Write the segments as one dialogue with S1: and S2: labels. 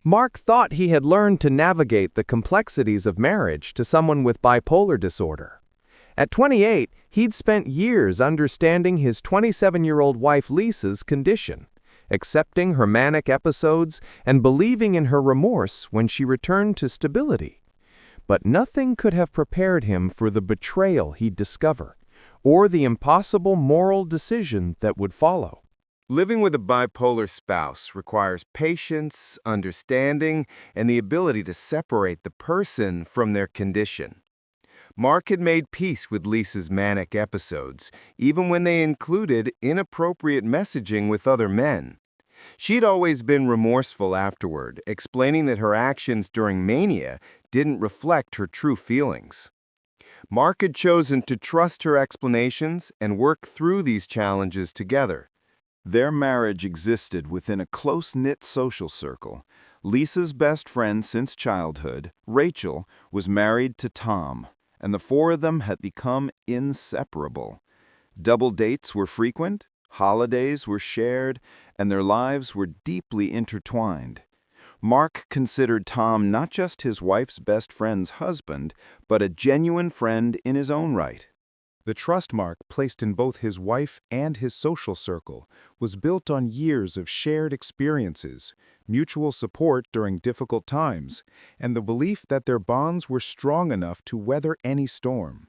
S1: Mark thought he had learned to navigate the complexities of marriage to someone with bipolar disorder. At 28, he'd spent years understanding his 27-year-old wife Lisa's condition, accepting her manic episodes and believing in her remorse when she returned to stability. But nothing could have prepared him for the betrayal he'd discover, or the impossible moral decision that would follow.
S2: Living with a bipolar spouse requires patience, understanding, and the ability to separate the person from their condition. Mark had made peace with Lisa's manic episodes, even when they included inappropriate messaging with other men. She'd always been remorseful afterward, explaining that her actions during mania didn't reflect her true feelings. Mark had chosen to trust her explanations and work through these challenges together.
S3: Their marriage existed within a close-knit social circle. Lisa's best friend since childhood, Rachel, was married to Tom, and the four of them had become inseparable. Double dates were frequent, holidays were shared, and their lives were deeply intertwined. Mark considered Tom not just his wife's best friend's husband, but a genuine friend in his own right.
S4: The trust Mark placed in both his wife and his social circle was built on years of shared experiences, mutual support during difficult times, and the belief that their bonds were strong enough to weather any storm.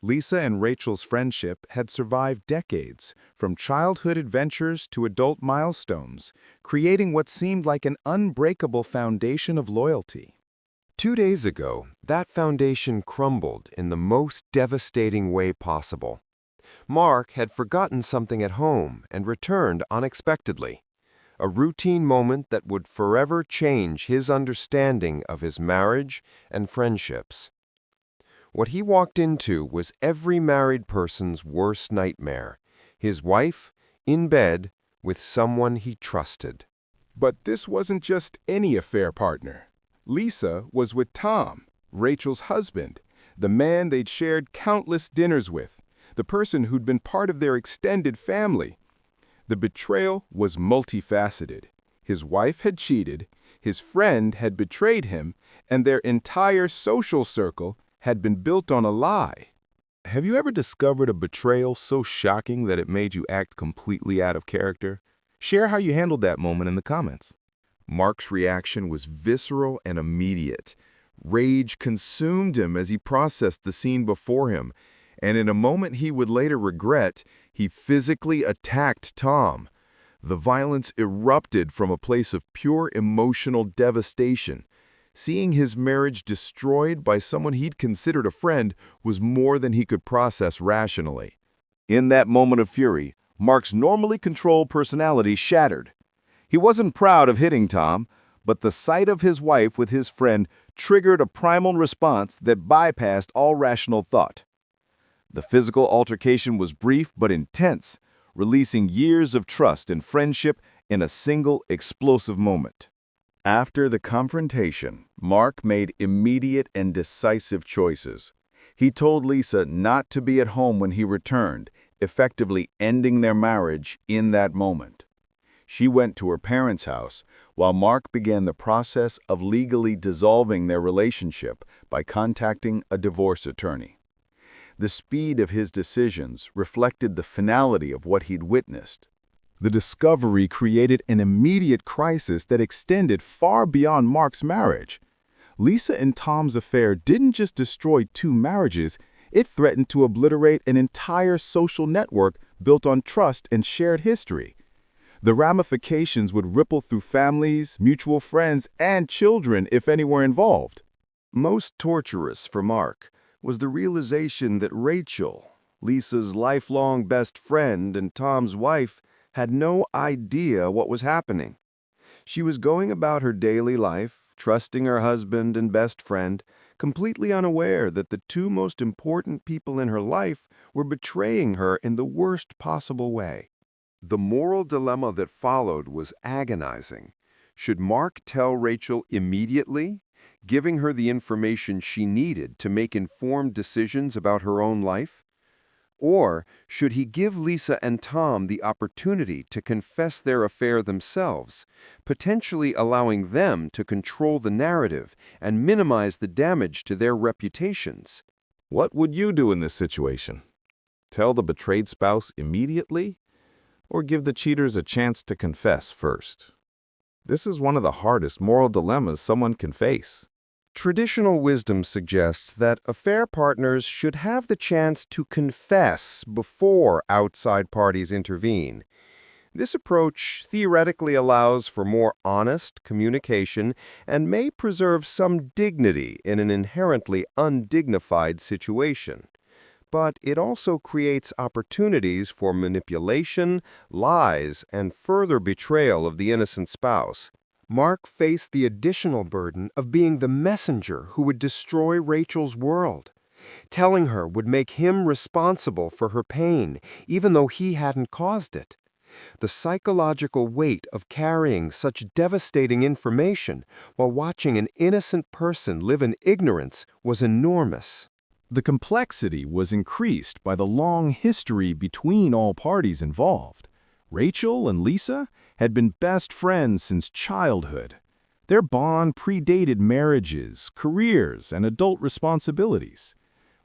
S4: Lisa and Rachel's friendship had survived decades, from childhood adventures to adult milestones, creating what seemed like an unbreakable foundation of loyalty.
S5: 2 days ago, that foundation crumbled in the most devastating way possible. Mark had forgotten something at home and returned unexpectedly. A routine moment that would forever change his understanding of his marriage and friendships. What he walked into was every married person's worst nightmare: his wife in bed with someone he trusted.
S4: But this wasn't just any affair partner. Lisa was with Tom, Rachel's husband, the man they'd shared countless dinners with, the person who'd been part of their extended family. The betrayal was multifaceted. His wife had cheated, his friend had betrayed him, and their entire social circle had been built on a lie. Have you ever discovered a betrayal so shocking that it made you act completely out of character? Share how you handled that moment in the comments.
S3: Mark's reaction was visceral and immediate. Rage consumed him as he processed the scene before him, and in a moment he would later regret, he physically attacked Tom. The violence erupted from a place of pure emotional devastation. Seeing his marriage destroyed by someone he'd considered a friend was more than he could process rationally.
S6: In that moment of fury, Mark's normally controlled personality shattered. He wasn't proud of hitting Tom, but the sight of his wife with his friend triggered a primal response that bypassed all rational thought. The physical altercation was brief but intense, releasing years of trust and friendship in a single explosive moment. After the confrontation, Mark made immediate and decisive choices. He told Lisa not to be at home when he returned, effectively ending their marriage in that moment. She went to her parents' house, while Mark began the process of legally dissolving their relationship by contacting a divorce attorney. The speed of his decisions reflected the finality of what he'd witnessed.
S4: The discovery created an immediate crisis that extended far beyond Mark's marriage. Lisa and Tom's affair didn't just destroy 2 marriages, it threatened to obliterate an entire social network built on trust and shared history. The ramifications would ripple through families, mutual friends, and children if any were involved.
S6: Most torturous for Mark was the realization that Rachel, Lisa's lifelong best friend and Tom's wife, had no idea what was happening. She was going about her daily life, trusting her husband and best friend, completely unaware that the 2 most important people in her life were betraying her in the worst possible way.
S5: The moral dilemma that followed was agonizing. Should Mark tell Rachel immediately, giving her the information she needed to make informed decisions about her own life? Or should he give Lisa and Tom the opportunity to confess their affair themselves, potentially allowing them to control the narrative and minimize the damage to their reputations?
S3: What would you do in this situation? Tell the betrayed spouse immediately, or give the cheaters a chance to confess first? This is one of the hardest moral dilemmas someone can face.
S5: Traditional wisdom suggests that affair partners should have the chance to confess before outside parties intervene. This approach theoretically allows for more honest communication and may preserve some dignity in an inherently undignified situation. But it also creates opportunities for manipulation, lies, and further betrayal of the innocent spouse. Mark faced the additional burden of being the messenger who would destroy Rachel's world. Telling her would make him responsible for her pain, even though he hadn't caused it. The psychological weight of carrying such devastating information while watching an innocent person live in ignorance was enormous.
S4: The complexity was increased by the long history between all parties involved. Rachel and Lisa had been best friends since childhood. Their bond predated marriages, careers, and adult responsibilities.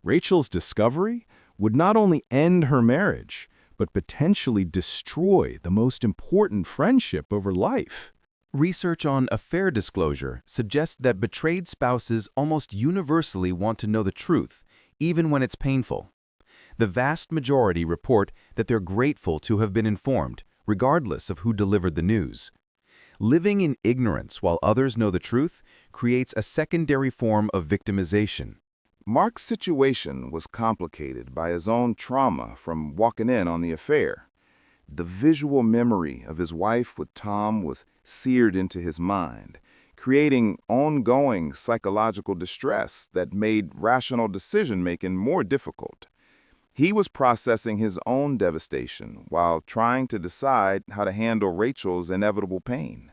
S4: Rachel's discovery would not only end her marriage, but potentially destroy the most important friendship of her life.
S7: Research on affair disclosure suggests that betrayed spouses almost universally want to know the truth, even when it's painful. The vast majority report that they're grateful to have been informed, regardless of who delivered the news. Living in ignorance while others know the truth creates a secondary form of victimization.
S3: Mark's situation was complicated by his own trauma from walking in on the affair. The visual memory of his wife with Tom was seared into his mind, creating ongoing psychological distress that made rational decision-making more difficult. He was processing his own devastation while trying to decide how to handle Rachel's inevitable pain.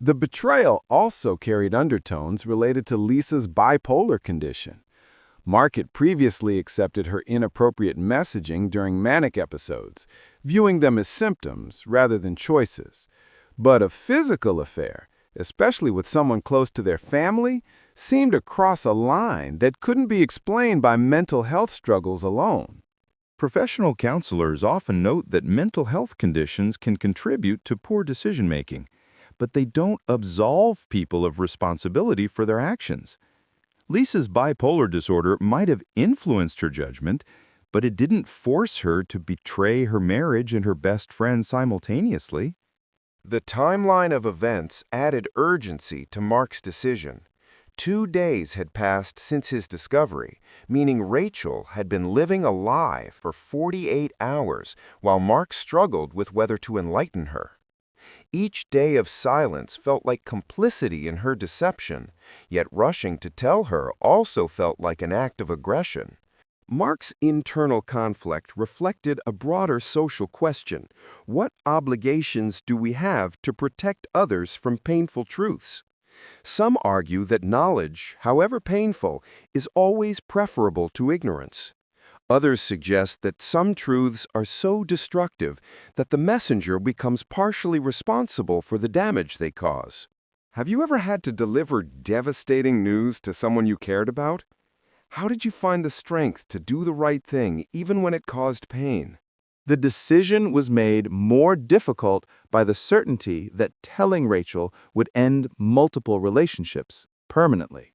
S4: The betrayal also carried undertones related to Lisa's bipolar condition. Mark had previously accepted her inappropriate messaging during manic episodes, viewing them as symptoms rather than choices. But a physical affair, especially with someone close to their family, seemed to cross a line that couldn't be explained by mental health struggles alone.
S6: Professional counselors often note that mental health conditions can contribute to poor decision-making, but they don't absolve people of responsibility for their actions. Lisa's bipolar disorder might have influenced her judgment, but it didn't force her to betray her marriage and her best friend simultaneously.
S5: The timeline of events added urgency to Mark's decision. 2 days had passed since his discovery, meaning Rachel had been living a lie for 48 hours while Mark struggled with whether to enlighten her. Each day of silence felt like complicity in her deception, yet rushing to tell her also felt like an act of aggression. Mark's internal conflict reflected a broader social question. What obligations do we have to protect others from painful truths? Some argue that knowledge, however painful, is always preferable to ignorance. Others suggest that some truths are so destructive that the messenger becomes partially responsible for the damage they cause. Have you ever had to deliver devastating news to someone you cared about? How did you find the strength to do the right thing even when it caused pain?
S3: The decision was made more difficult by the certainty that telling Rachel would end multiple relationships permanently.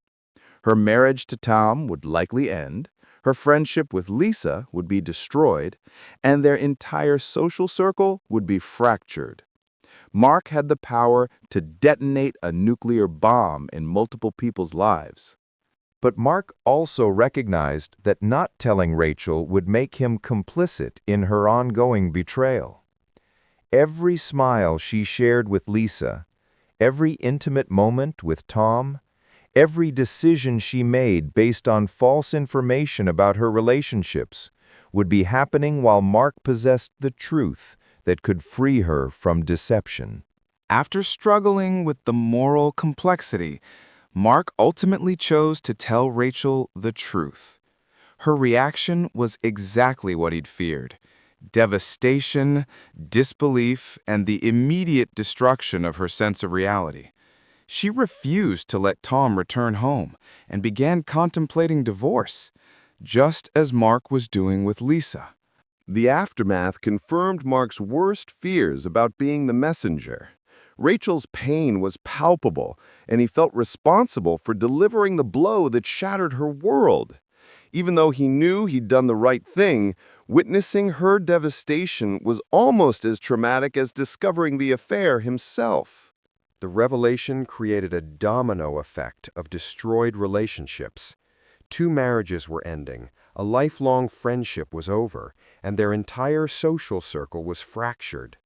S3: Her marriage to Tom would likely end, her friendship with Lisa would be destroyed, and their entire social circle would be fractured. Mark had the power to detonate a nuclear bomb in multiple people's lives.
S1: But Mark also recognized that not telling Rachel would make him complicit in her ongoing betrayal. Every smile she shared with Lisa, every intimate moment with Tom, every decision she made based on false information about her relationships would be happening while Mark possessed the truth that could free her from deception.
S3: After struggling with the moral complexity, Mark ultimately chose to tell Rachel the truth.
S2: Her reaction was exactly what he'd feared: devastation, disbelief, and the immediate destruction of her sense of reality. She refused to let Tom return home and began contemplating divorce, just as Mark was doing with Lisa.
S5: The aftermath confirmed Mark's worst fears about being the messenger. Rachel's pain was palpable, and he felt responsible for delivering the blow that shattered her world. Even though he knew he'd done the right thing, witnessing her devastation was almost as traumatic as discovering the affair himself. The revelation created a domino effect of destroyed relationships. 2 marriages were ending, a lifelong friendship was over, and their entire social circle was fractured.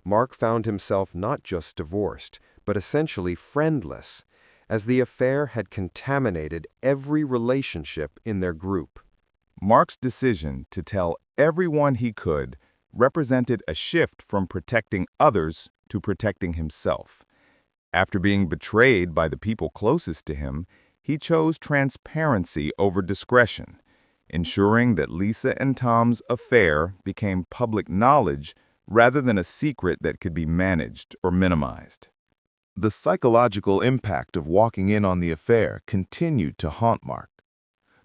S5: Mark found himself not just divorced, but essentially friendless, as the affair had contaminated every relationship in their group.
S3: Mark's decision to tell everyone he could represented a shift from protecting others to protecting himself. After being betrayed by the people closest to him, he chose transparency over discretion, ensuring that Lisa and Tom's affair became public knowledge rather than a secret that could be managed or minimized.
S6: The psychological impact of walking in on the affair continued to haunt Mark.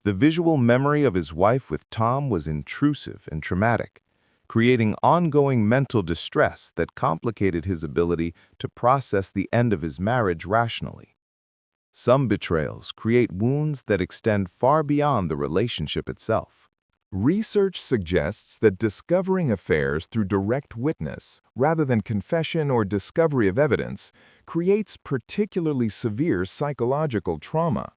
S6: The visual memory of his wife with Tom was intrusive and traumatic, creating ongoing mental distress that complicated his ability to process the end of his marriage rationally. Some betrayals create wounds that extend far beyond the relationship itself. Research suggests that discovering affairs through direct witness, rather than confession or discovery of evidence, creates particularly severe psychological trauma.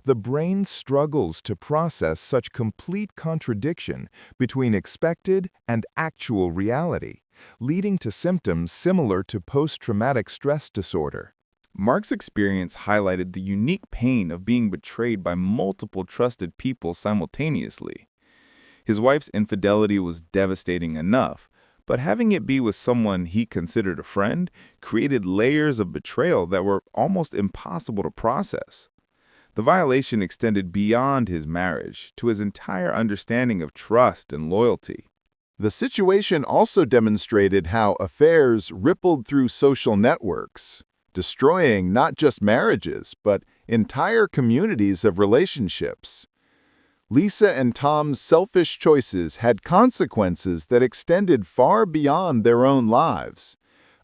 S6: The brain struggles to process such complete contradiction between expected and actual reality, leading to symptoms similar to post-traumatic stress disorder.
S8: Mark's experience highlighted the unique pain of being betrayed by multiple trusted people simultaneously. His wife's infidelity was devastating enough, but having it be with someone he considered a friend created layers of betrayal that were almost impossible to process. The violation extended beyond his marriage to his entire understanding of trust and loyalty.
S3: The situation also demonstrated how affairs rippled through social networks, destroying not just marriages, but entire communities of relationships. Lisa and Tom's selfish choices had consequences that extended far beyond their own lives,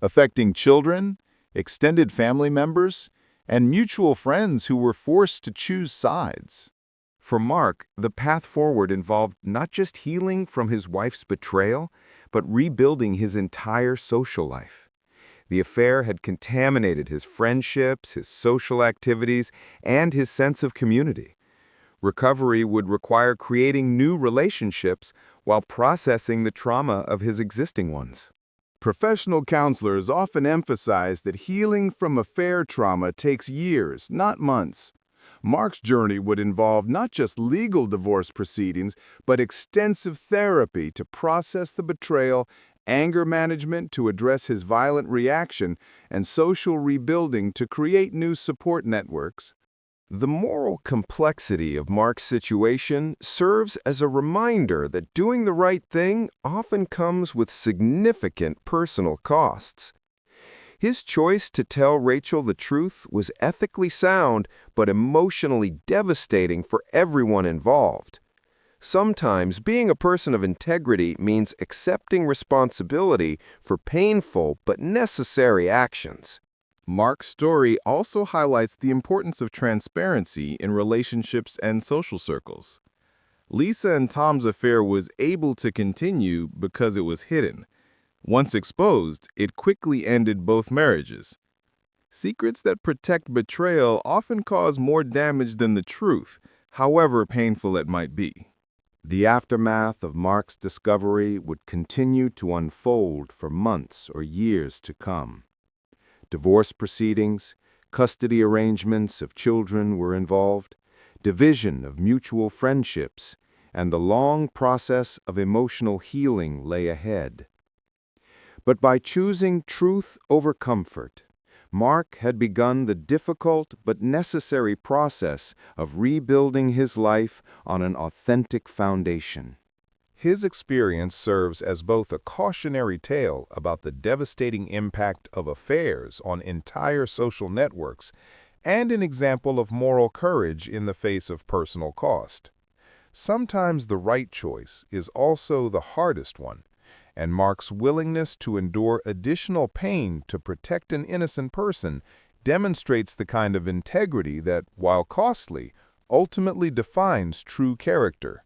S3: affecting children, extended family members, and mutual friends who were forced to choose sides.
S5: For Mark, the path forward involved not just healing from his wife's betrayal, but rebuilding his entire social life. The affair had contaminated his friendships, his social activities, and his sense of community. Recovery would require creating new relationships while processing the trauma of his existing ones.
S6: Professional counselors often emphasize that healing from affair trauma takes years, not months. Mark's journey would involve not just legal divorce proceedings, but extensive therapy to process the betrayal, anger management to address his violent reaction, and social rebuilding to create new support networks.
S5: The moral complexity of Mark's situation serves as a reminder that doing the right thing often comes with significant personal costs. His choice to tell Rachel the truth was ethically sound but emotionally devastating for everyone involved. Sometimes being a person of integrity means accepting responsibility for painful but necessary actions.
S4: Mark's story also highlights the importance of transparency in relationships and social circles. Lisa and Tom's affair was able to continue because it was hidden. Once exposed, it quickly ended both marriages. Secrets that protect betrayal often cause more damage than the truth, however painful it might be.
S3: The aftermath of Mark's discovery would continue to unfold for months or years to come. Divorce proceedings, custody arrangements of children were involved, division of mutual friendships, and the long process of emotional healing lay ahead. But by choosing truth over comfort, Mark had begun the difficult but necessary process of rebuilding his life on an authentic foundation.
S4: His experience serves as both a cautionary tale about the devastating impact of affairs on entire social networks and an example of moral courage in the face of personal cost. Sometimes the right choice is also the hardest one, and Mark's willingness to endure additional pain to protect an innocent person demonstrates the kind of integrity that, while costly, ultimately defines true character.